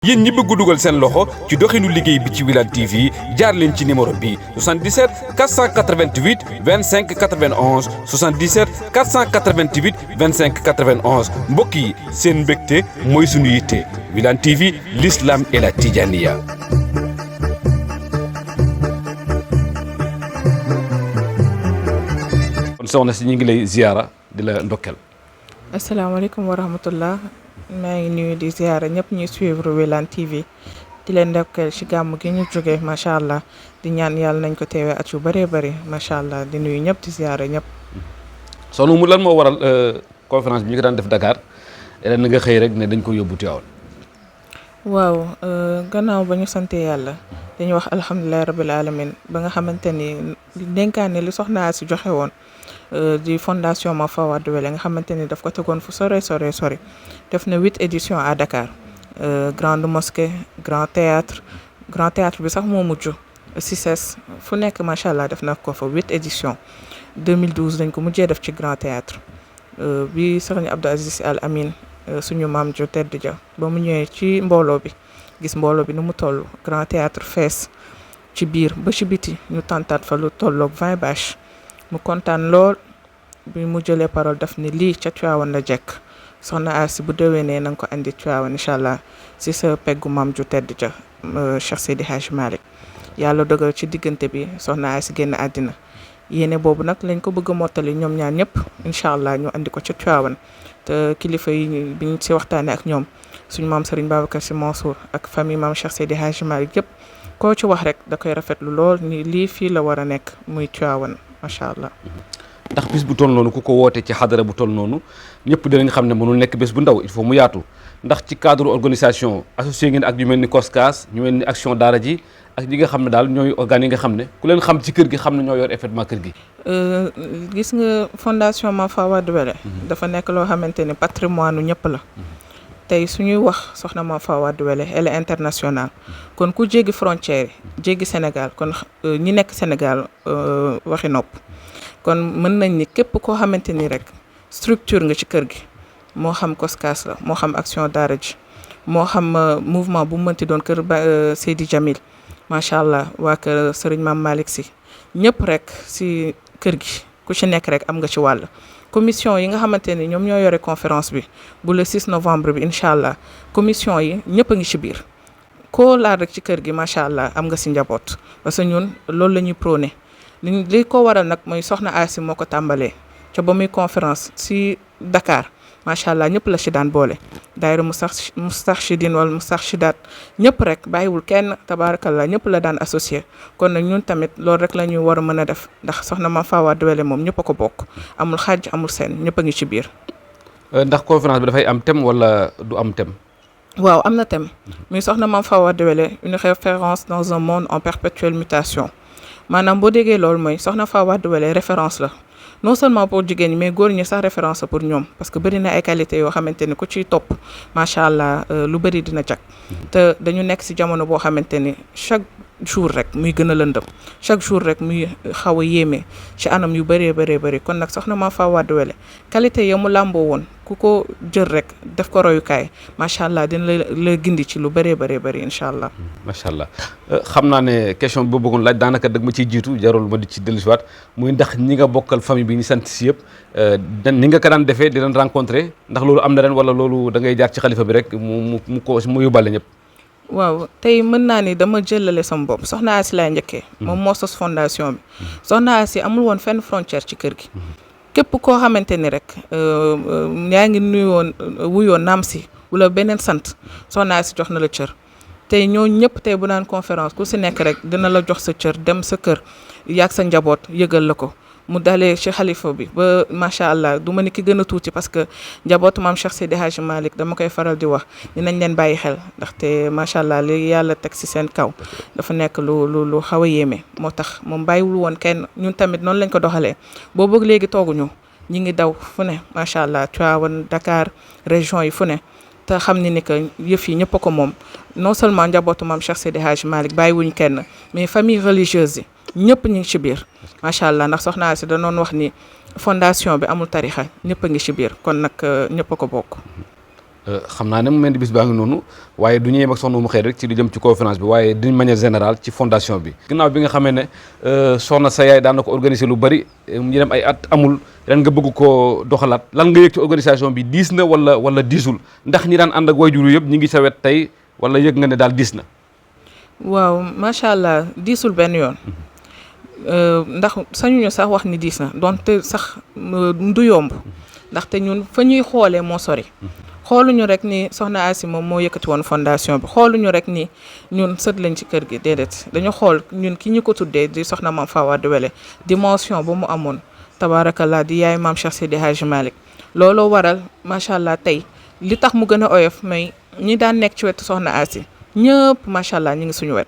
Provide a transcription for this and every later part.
yéen ñi bëgg dugal seen loxo ci doxinu liggéey bi ci Wilane TV jaar leen ci numéro bi 77 488 25 91 77 488 25 91 mbokk yi seen mbégte mooy sunu yitte Wilane TV l'islam et la Tidjaniya. kon soxna si ñu ngi lay ziyaara di la ndokkel. asalaamaaleykum wa rahmatullah maa ngi nuyu di ziyaara ñëpp ñuy suivre Wilane TV di leen ndokkeel ci gàmm gi ñu jóge macha allah di ñaan yàlla nañ ko teewee at yu bëree bëri macha allah di nuyu ñëpp di ziyaara ñëpp. soxna mu lan moo waral conférence bi ñu ko daan def Dakar ren nga xëy rek ne dañ ko yóbbu Tivaouane. waaw gannaaw ba ñu sante yàlla dañuy wax alhamdulilah rabil alamin ba nga xamante ni dénkaane li soxnaa si joxe woon. di fondation Mame Fawa Wade Wele nga xamante ni daf ko tegoon fu sore def na 8 éditions à Dakar grande mosquée grand théâtre bi sax moo mujj CICES fu nekk macha allah def na ko fa 8 éditions 2012 dañ ko mujjee def ci grand théâtre bi Serigne Abdou Aziz Al Amin suñu maam ju tedd ja ba mu ñëwee ci mbooloo bi gis mbooloo bi ni mu toll grand théâtre fees ci biir ba ci biti ñu tàntaat fa lu tolloog 20 bâches mu kontaan lool bi mu jëlee parole daf ni lii ca Tivaouane la jekk soxna Asi bu déwénee na nga ko andi Tivaouane incha allah si sa peggu maam ju tedd ja Cheikh Seydi Hadji Malick yàlla dogal ci diggante bi soxna Asi génn àddina yéene boobu nag lañ ko bëgg a mottali ñoom ñaar ñëpp incha allah ñu andi ko ca Tivaouane te kilifa yi biñ si waxtaanee ak ñoom suñu maam Serigne Babacar Sy Mansour ak famille maam Cheikh Seydi Hadji Malick yëpp koo ci wax rek da koy rafetlu lool ni lii fii la war a nekk muy Tivaouane macha allah. ndax bis bu toll noonu ku ko woote ci xadara bu toll noonu ñëpp dinañ xam ne mënul nekk bés bu ndaw il faut mu yaatu ndax ci cadre organisation associé ngeen ak ñu mel ni COSCAS ñu mel ni action daara ji ak ñi nga xam ne daal ñooy organes yi nga xam ne ku leen xam ci kër gi xam ne ñoo yor effectivement kër gi. gis nga fondation Mame Fawa Wade Wele dafa nekk loo xamante ni patrimoine nu ñëpp la. tey suñuy wax soxna Mame Fawa Wade Wele elle est internationale kon ku jéggi frontière jéggi Sénégal kon ñi nekk Sénégal waxi nopp kon mën nañ ni képp koo xamante ni rek structure nga ci kër gi moo xam COSCAS la moo xam action daara ji moo xam mouvement bu mënti doon kër Seydi Jamil macha allah waa kër Serigne Mame Malick Sy ñëpp rek si kër gi ku ci nekk rek am nga ci wàll. commission yi nga xamante ni ñoom ñoo yore conférence bi bu le 6 novembre bi incha allah commission yi ñëpp a ngi ci biir koo laal rek ci kër gi macha allah am nga si njaboot parce que ñun loolu la ñuy prôné li ko waral nag mooy soxna Asi moo ko tàmbalee ca ba muy conférence si Dakar macha allah ñëpp la ci daan boole daayira Moustarchidine wala Moustarchidaat ñëpp rek bàyyiwul kenn tabaarakallah ñëpp la daan associé kon nag ñun tamit loolu rek la ñuy war a mën a def ndax soxna Mame Fawa Wade Wele moom ñëpp a ko bokk amul xaaj amul seen ñëpp a ngi ci biir. ndax conférence bi dafay am thème wala du am thème. waaw am na thème muy soxna Mame Fawa Wade Wele une référence dans un monde en perpétuelle mutation maanaam boo déggee loolu mooy soxna Fawa Wade Wele référence la. non seulement pour jigéen ñi mais góor ñi sax référence pour ñoom parce que bëri na ay qualité yoo xamante ni ku ciy topp macha allah lu bëri dina jag te dañu nekk ci jamono boo xamante ni chaque jour rek muy gën a lëndëm chaque jour rek muy xaw a yéeme ci anam yu bëree bëri kon nag soxna Mame Fawa Wade Wele qualité ya mu làmboo woon ku ko jël rek def ko royukaay macha allah dina la gindi ci lu bëri incha allah. macha allah xam naa ne question bi ba bëggoon laaj daanaka dëgg ma ciy jiitu jarul ma di ci dellusiwaat muy ndax ñi nga bokkal famille bi ñu sant si yëpp ni nga ko daan defee di leen rencontré ndax loolu am na ren wala loolu da ngay jaar ci xalifa bi rek mu yóbbaale ñëpp. waaw tey mën naa ni dama jëlale sama bopp soxna Asi laay njëkkee. moom moo sos fondation bi. soxna Asi amul woon fenn frontière ci kër gi. képp koo xamante ni rek yaa ngi wuyoo naam si wala beneen sant soxna Asi jox na la cër. tey ñooñu ñëpp tey bu naan conférence ku si nekk rek dina la jox sa cër dem sa kër yaag sa njaboot yëgal la ko. mu dalee ci xalifa bi ba macha allah du ma ni ki gën a tuuti parce que njabootu maam Cheikh Seydi Hadji Malick dama koy faral di wax dinañ leen bàyyi xel ndaxte macha allah li yàlla teg ci seen kaw dafa nekk lu xaw a yéeme moo tax moom bàyyiwul woon kenn ñun tamit noonu lañ ko doxalee boo bëgg léegi tooguñu ñi ngi daw fu ne macha allah Tivaouane Dakar région yi fu ne te xam ni que yëf yi ñëpp a ko moom non seulement njabootu maam Cheikh Seydi Hadji Malick bàyyiwuñ kenn mais famille religieuse yi ñëpp ñu ngi ci biir macha allah ndax soxna si da doon wax ni fondation bi amul tarixa ñëpp a ngi ci biir kon nag ñëpp a ko bokk. xam naa ne mu mel ni bis baa ngi noonu waaye du ñu yem ak soxna Oumou Khayri rek ci lu jëm ci conférence bi waaye d'une manière générale ci fondation bi ginnaaw bi nga xamee ne soxna sa yaay daan na ko organiser lu bari ñu dem ay at amul ren nga bëgg koo doxalaat lan nga yëg ci organisation bi diis na wala diisul ndax ñi daan ànd ak waajur yëpp ñi ngi sa wet tey wala yëg nga ne daal diis na. waaw macha allah diisul benn yoon. ndax sañuñu sax wax ni diis na donte sax du yomb ndaxte ñun fa ñuy xoolee moo sori. xooluñu rek ni soxna Asi moom moo yëkkati woon fondation bi xooluñu rek ni ñun sët lañ ci kër gi déedéet dañu xool ñun ki ñu ko tuddee di soxna Mame Fawade Wele dimension ba mu amoon tabaarakallah di yaay maam Cheikh Seydi Hadji Malick looloo waral macha allah tey li tax mu gën a oyof may ñi daan nekk ci wetu soxna Asi ñëpp macha allah ñu ngi suñu wet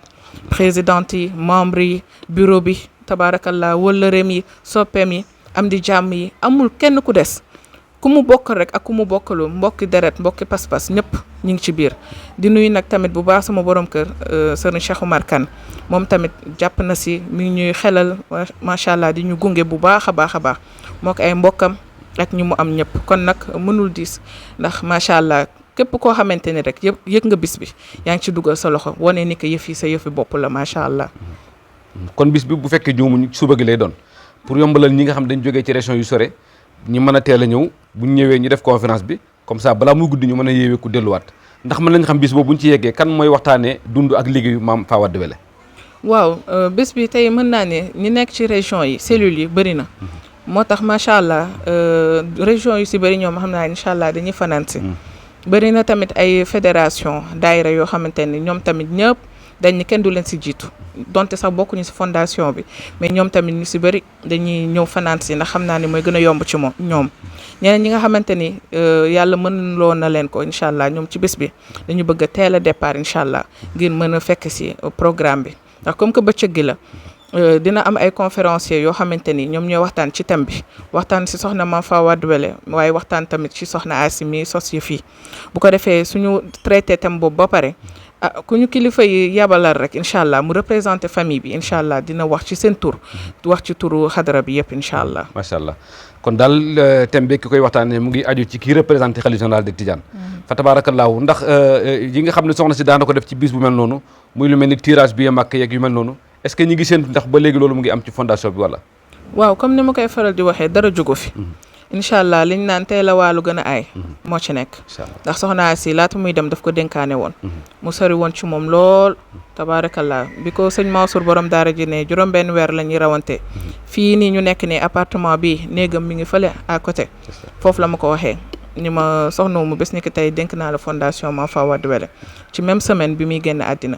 présidente yi membre yi bureau bi tabaarakallah wëllëreem yi soppeem yi am di jàmm yi amul kenn ku des ku mu bokkal rek ak ku mu bokkalu mbokki deret mbokki pas-pas ñëpp ñu ngi ci biir di nuyu nag tamit bu baax sama borom kër sëriñ Cheikh Oumar Kane moom tamit jàpp na si mi ngi ñuy xelal macha allah di ñu gunge bu baax a baax moo ko ay mbokkam ak ñu mu am ñëpp kon nag mënul diis ndax macha allah képp koo xamante ni rek yëg nga bis bi yaa ngi ci dugal sa loxo wane ni que yëf yi sa yëfi bopp la macha allah. kon bis bi bu fekkee juumuñ suba gi lay doon pour yombalal ñi nga xam dañ jógee ci région yu sore ñi mën a teel a ñëw bu ñu ñëwee ñu def conférence bi comme ça balaa muy guddi ñu mën a yeewee ku delluwaat ndax mën nañ xam bis boobu bu ñu ci yeggee kan mooy waxtaanee dund ak liggéeyu Mame Fawade Wele. waaw bés bi tey mën naa ne ñi nekk ci région yi cellules yi bëri na moo tax macha allah région yu si bëri ñoom xam naa incha allah dañuy fanaan si bëri na tamit ay fédération daayira yoo xamante ni ñoom tamit ñëpp dañ ni kenn du leen si jiitu donte sax bokkuñu si fondation bi mais ñoom tamit ñu si bëri dañuy ñëw fanaan si ndax xam naa ni mooy gën a yomb ci moom ñoom ñeneen ñi nga xamante ni yàlla mën loo na leen ko incha allah ñoom ci bés bi dañu bëgg a teel a départ incha allah ngir mën a fekk si programme bi ndax comme que bëccëg gi la dina am ay conférenciers yoo xamante ni ñoom ñooy waxtaan ci thème bi waxtaan si soxna Mame Fawade Wele waaye waxtaan tamit ci soxna Asi mi sos yi fii bu ko defee suñu traité thème boobu ba pare ku ñu kilifa yi yabalal rek incha allah mu représenté famille bi incha allah dina wax ci seen tur wax ci turu xadara bi yëpp incha allah. macha allah kon daal thème bi ki koy waxtaanee mu ngi aju ci kii représenté xalifa général de Tidiane. fa tabaarakallaahu ndax yi nga xam ne soxna si daana ko def ci bis bu mel noonu muy lu mel ni tirage bi màkk yeeg yu mel noonu est-ce que ñi ngi séntu ndax ba léegi loolu mu ngi am ci fondation bi wala. waaw comme ni ma koy faral di waxee dara jógu fi. incha allah liñ naan tey la waalu gën a aay moo ci nekk ndax soxna Asi laata muy dem daf ko dénkaane woon mu sori woon ci moom lool tabaarakallah bi ko sëñ Mansour borom daara ji ne juróom benn weer la ñuy rawante fii nii ñu nekk nii appartement bi néegam mi ngi fële à côté foofu la ma ko waxee ni ma soxna mu bés ni ki tey dénk naa la fondation Mame Fawade Wele ci même semaine bi muy génn àddina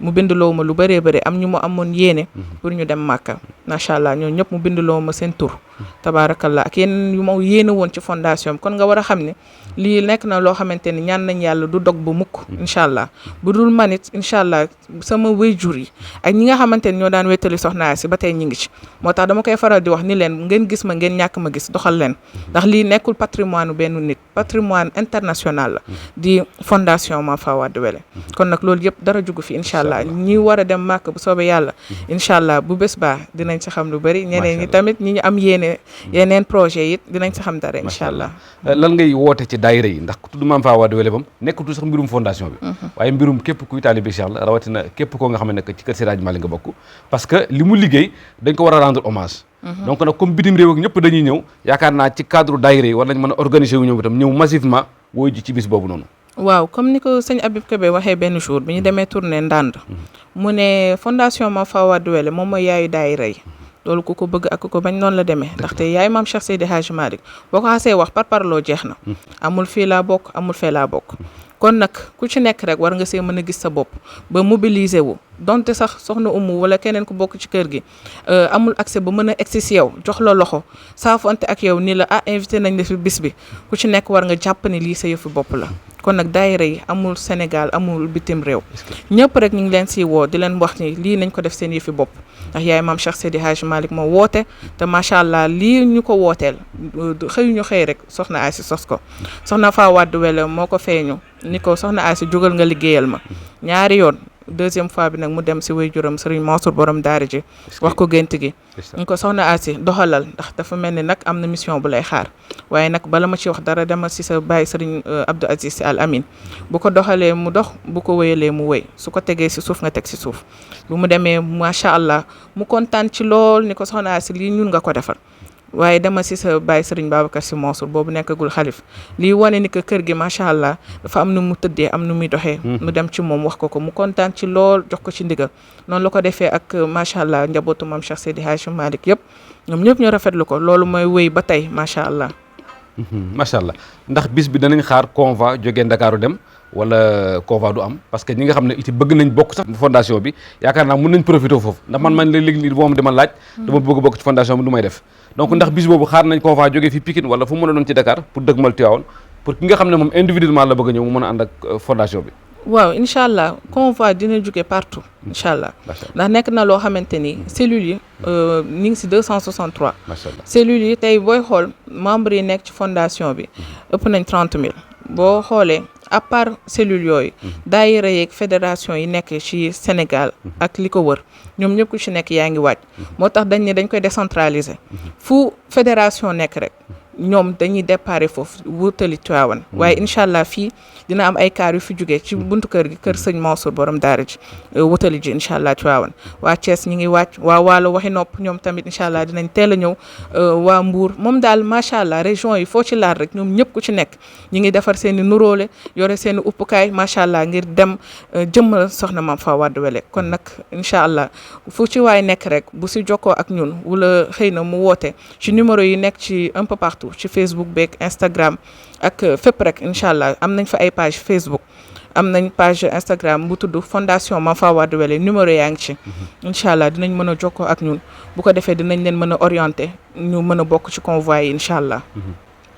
mu bindloo ma lu bëree bëri am ñu mu amoon yéene pour ñu dem Màkka macha allah ñoo ñëpp mu bindloo ma seen tur tabaarakallah ak yeneen yu ma yéene woon ci fondation bi kon nga war a xam ne lii nekk na loo xamante ni ñaan nañ yàlla du dog bu mukk incha allah bu dul manit incha allah sama wéyjur yi ak ñi nga xamante ni ñoo daan wéttali soxna Asi ba tey ñi ngi ci moo tax dama koy faral di wax ni leen ngeen gis ma ngeen ñàkk ma gis doxal leen ndax lii nekkul patrimoine benn nit patrimoine international la di fondation Mame Fawade Wele kon nag loolu yëpp dara jugu fi incha allah ñi war a dem màkk bu soobee yàlla incha allah bu bés baa dinañ ci xam lu bëri ñeneen ñi tamit ñi ñu am yéene yeneen projet yi dinañ ci xam dara incha allah lan ngay woote ci daayira yi ndax ku tudd Mame Fawade Wele bam nekkatul sax mbirum fondation bi waaye mbirum képp kuy taalibe Cheikh la rawatina képp koo nga xam ne ci kër Seydi Hadji Malick nga bokk parce que li mu liggéey dañ ko war a rendre hommage donc nag comme bitim réew ak ñëpp dañuy ñëw yaakaar naa ci cadre daayira yi war nañ mën a organiser wu ñëw itam ñëw massivement wooy ji ci bis boobu noonu waaw comme ni ko sëñ Habib Kébé waxee benn jour bi ñu demee tournée Ndande mu ne fondation Mame Fawade Wele moom mooy yaayu daayira yi loolu ku ko bëgg ak ku ko bañ noonu la demee ndaxte yaay maam Cheikh Seydi Hadji Malick boo ko xasee wax parparloo jeex na amul fii laa bokk amul fee laa bokk kon nag ku ci nekk rek war nga see mën a gis sa bopp ba mobiliser wu donte sax soxna Umu wala keneen ku bokk ci kër gi amul accès ba mën a egsi si yow jox la loxo saafonte ak yow ni la invité nañ la fi bis bi ku ci nekk war nga jàpp ne lii sa yëfu bopp la kon nag daayira yi amul Sénégal amul bitim réew ñëpp rek ñu ngi leen si woo di leen wax ni lii nañ ko def seen yëfi bopp ndax yaay maam Cheikh Seydi Hadji Malick moo woote te macha allah lii ñu ko wooteel xëyuñu xëy rek soxna Asi sos ko soxna Fawade Wele moo ko feeñu ni ko soxna Asi jógal nga liggéeyal ma ñaari yoon deuxième fois bi nag mu dem si waajuram Serigne Mansour borom daara ji wax ko gént gi ñu ko soxna Asi doxalal ndax dafa mel ni nag am na mission bu lay xaar waaye nag bala ma ci wax dara demal si sa baay Serigne Abdou Aziz Sy Al Amine bu ko doxalee mu dox bu ko wéyalee mu wéy su ko tegee si suuf nga teg si suuf bu mu demee macha allah mu kontaan ci lool ni ko soxna Asi lii ñun nga ko defal waaye dama si sa baay Serigne Babacar Sy Mansour boobu nekkagul xalif lii wane ni que kër gi macha allah dafa am nu mu tëddee am nu muy doxee. mu dem ci moom wax ko mu kontaan ci lool jox ko ci ndigal noonu la ko defee ak macha allah njabootu maam Cheikh Seydi Hadji Malick yëpp ñoom ñëpp ñu rafetlu ko loolu mooy wéy ba tey macha allah. macha allah ndax bis bi danañ xaar convoi jógee Ndakaaru dem wala convoi du am parce que ñi nga xam ne iti bëgg nañ bokk sax fondation bi yaakaar naa mën nañ profité foofu ndax man léeg-léeg moom dama laaj dama bëgg bokk ci fondation bi du may def donc ndax bis boobu xaar nañ convoi jógee fi Pikine wala fu mën a doon ci Dakar pour dëgmal Tivaouane pour ki nga xam ne moom individuellement la bëgg a ñëw mu mën a ànd ak fondation bi. waaw incha allah convoi dina jóge partout incha allah ndax nekk na loo xamante ni cellules yi ñu ngi si 263 macha allah cellules yi tey booy xool membres yi nekk ci fondation bi ëpp nañ 30 000 boo xoolee à part cellules yooyu daayira yeeg fédération yi nekk ci Sénégal ak li ko wër ñoom ñëpp ku ci nekk yaa ngi waaj moo tax dañ ne dañ koy décentraliser fu fédération nekk rek ñoom dañuy déparé foofu wutali Tivaouane waaye incha allah fii dina am ay kaar yu fi jugee ci buntu kër gi kër sëñ Mansour borom daara ji wutali ji incha allah Tivaouane waa Thiès ñi ngi wàcc waa Waalo waxi nopp ñoom tamit incha allah dinañ teel a ñëw waa Mbour moom daal macha allah région yi foo ci laal rek ñoom ñëpp ku ci nekk ñi ngi defar seen i nuróole yore seen i uppukaay macha allah ngir dem jëmmal soxna Mame Fawa Wade Wele kon nag incha allah fu ci waay nekk rek bu si jokkoo ak ñun wala xëy na mu woote ci numéro yi nekk ci un peu partout ci Facebook beeg Instagram ak fépp rek incha allah am nañ fa ay page Facebook am nañ page Instagram bu tudd fondation Mame Fawa Wade Wele numéro yaa ngi ci incha allah dinañ mën a jokkoo ak ñun bu ko defee dinañ leen mën a orienté ñu mën a bokk ci convoi yi incha allah.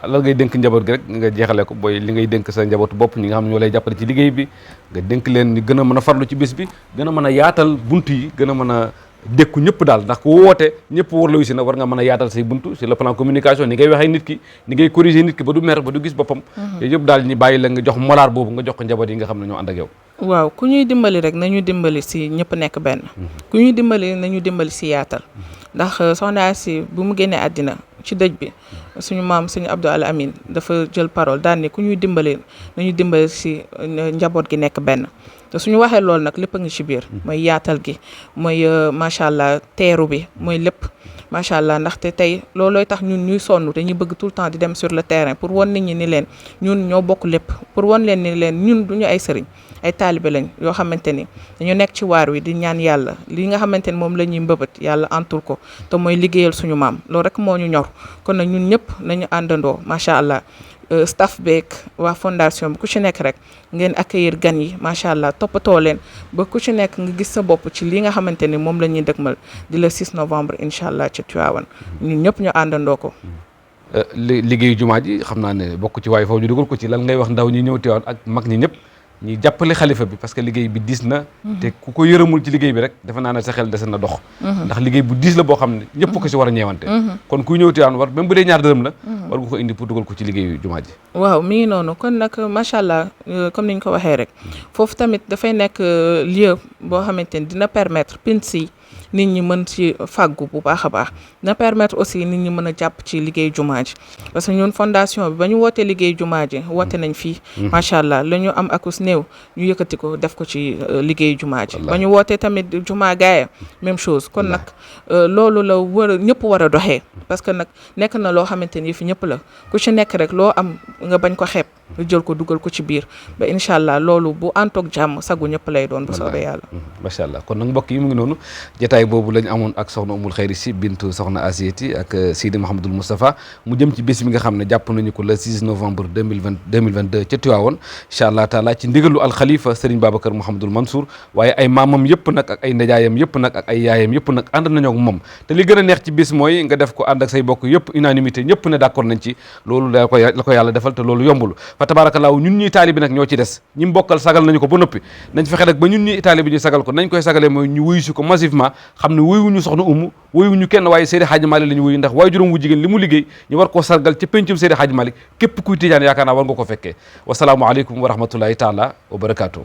lan ngay dénk njaboot gi rek nga jeexale ko booy li ngay dénk sa njabootu bopp ñi nga xam ne ñoo lay jàppale ci liggéey bi nga dénk leen ni gën a mën a farlu ci bis bi gën a mën a yaatal bunt yi gën a mën a dékku ñëpp daal ndax ku woote ñëpp war la wisi na war nga mën a yaatal say buntu sur le plan communication ni ngay waxee nit ki ni ngay corriger nit ki ba du mer ba du gis boppam yooyu yëpp daal ñi bàyyi la nga jox molaar boobu nga jox ko njaboot yi nga xam ne ñoo ànd ak yow. waaw ku ñuy dimbali rek nañu dimbali si ñëpp nekk benn ku ñuy dimbali nañu dimbali si yaatal ndax soxna si bu mu génnee àddina ci dëj bi suñu maam suñu Abdou Al Amine dafa jël parole daal ni ku ñuy dimbali nañu dimbali si njaboot gi nekk benn te suñu waxee loolu nag lépp a ngi ci biir mooy yaatal gi mooy macha allah teeru bi mooy lépp macha allah ndaxte tey loolooy tax ñun ñuy sonn dañuy bëgg tout le temps di dem sur le terrain pour wan nit ñi ni leen ñun ñoo bokk lépp pour wan leen ni leen ñun duñu ay sëriñ ay taalibe lañ yoo xamante ni dañu nekk ci waar wi di ñaan yàlla li nga xamante ni moom la ñuy mbëbët yàlla antul ko te mooy liggéeyal suñu maam loolu rek moo ñu ñor kon nag ñun ñëpp nañu àndandoo macha allah staff beeg waa fondation bi ku ci nekk rek ngeen accueillir gan yi macha allah toppatoo leen ba ku ci nekk nga gis sa bopp ci li nga xamante ni moom la ñuy dëgmal di le 6 novembre incha allah ci Tivaouane ñun ñëpp ñu àndandoo ko. liggéeyu jumaa ji xam naa ne bokk ci waaye foofu ñu dugal ko ci lan ngay wax ndaw ñi ñëw Tivaouane ak mag ñi ñëpp ñi jàppale xalifa bi parce que liggéey bi diis na te ku ko yërëmul ci liggéey bi rek defe naa ne sa xel dese na dox ndax liggéey bu diis la boo xam ne ñëpp ko si war a ñeewante kon kuy ñëw Tivaouane war même bu dee ñaar dërëm la war nga ko indi pour dugal ko ci liggéeyu jumaa ji waaw mi ngi noonu kon nag macha allah comme ni ñu ko waxee rek foofu tamit dafay nekk lieu boo xamante ni dina permettre pinc yi nit ñi mën ci fàggu bu baax a baax dina permettre aussi nit ñi mën a jàpp ci liggéey jumaa ji parce que ñun fondation bi ba ñu wootee liggéey jumaa ji woote nañ fii macha allah la ñu am akus néew ñu yëkkati ko def ko ci liggéey jumaa ji ba ñu wootee tamit jumaa gaaya même chose kon nag loolu la war a ñëpp war a doxee parce que nag nekk na loo xamante ni fi ñëpp la ku ci nekk rek loo am nga bañ ko xeeb nga jël ko dugal ko ci biir ba incha allah loolu bu antoog jàmm sagu ñëpp lay doon bu soobee yàlla macha allah kon nag mbokk yi mu ngi noonu jotaay boobu lañ amoon ak soxna Umul Xayri Si bintu soxna Asiyati ak Sidi Mouhamadul Moustapha mu jëm ci bés bi nga xam ne jàpp nañu ko le 6 novembre 2022 ca Tivaouane incha allah taala ci ndigalu alxalifa Serigne Babacar Mouhamadul Mansour waaye ay maamam yëpp nag ak ay ndajaayam yëpp nag ak ay yaayam yëpp nag ànd nañoo ak moom te li gën a neex ci bés mooy nga def ko ànd ak say bokk yëpp unanimité ñëpp ne d'accord nañ ci loolu la ko yàlla defal te loolu yombul fa tabaarakallaahu ñun ñuy taalibi nag ñoo ci des ñi mbokkal sagal nañu ko ba noppi nañ fexe nag ba ñun ñuy taalibi ñu sagal ko nañ koy sagalee mooy ñu wuyu si ko massivement xam ne wuyuñu soxna umu wuyuñu kenn waaye Seydi Hadji Malick la ñu wuyu ndax waaye juróom wu jigéen li mu liggéey ñu war koo sargal ci pencum Seydi Hadji Malick képp kuy tijaan yaakaar naa war nga ko fekkee wasalaamu aleykum wa rahmatullahi taala wa barakaatuh